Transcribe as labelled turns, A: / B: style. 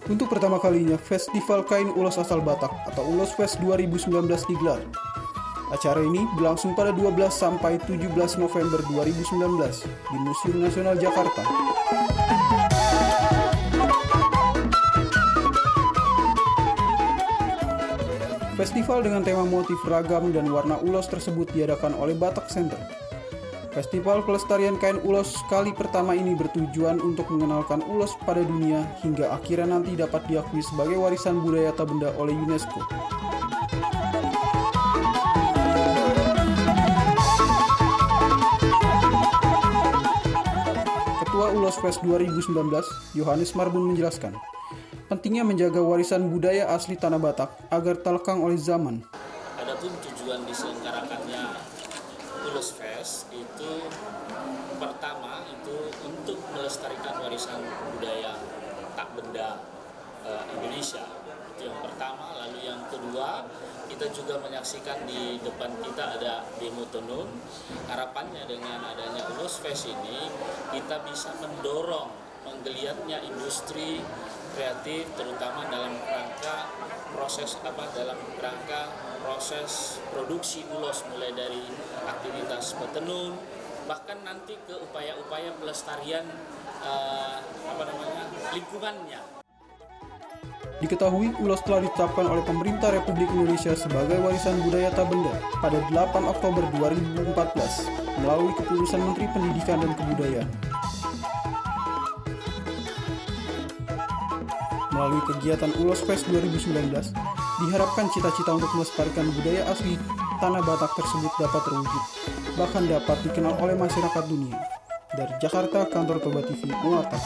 A: Untuk pertama kalinya, Festival Kain Ulos Asal Batak atau Ulos Fest 2019 digelar. Acara ini berlangsung pada 12 sampai 17 November 2019 di Museum Nasional Jakarta. Festival dengan tema motif ragam dan warna ulos tersebut diadakan oleh Batak Center. Festival Pelestarian Kain Ulos kali pertama ini bertujuan untuk mengenalkan ulos pada dunia hingga akhirnya nanti dapat diakui sebagai warisan budaya tak benda oleh UNESCO. Ketua Ulos Fest 2019, Yohanes Marbun menjelaskan, pentingnya menjaga warisan budaya asli tanah Batak agar tak lekang oleh zaman.
B: Adapun tujuan diselenggarakannya Ulos Fest itu pertama itu untuk melestarikan warisan budaya tak benda Indonesia. Itu yang pertama. Lalu yang kedua, kita juga menyaksikan di depan kita ada demo tenun. Harapannya dengan adanya Ulos Fest ini kita bisa mendorong menggeliatnya industri kreatif, terutama dalam rangka proses produksi ulos, mulai dari aktivitas petenun, bahkan nanti ke upaya-upaya pelestarian lingkungannya.
A: Diketahui ulos telah ditetapkan oleh pemerintah Republik Indonesia sebagai warisan budaya tak benda pada 8 Oktober 2014 melalui keputusan Menteri Pendidikan dan Kebudayaan. Melalui kegiatan Ulos Fest 2019, diharapkan cita-cita untuk melestarikan budaya asli tanah Batak tersebut dapat terwujud, bahkan dapat dikenal oleh masyarakat dunia. Dari Jakarta, Kantor Toba TV mengatakan.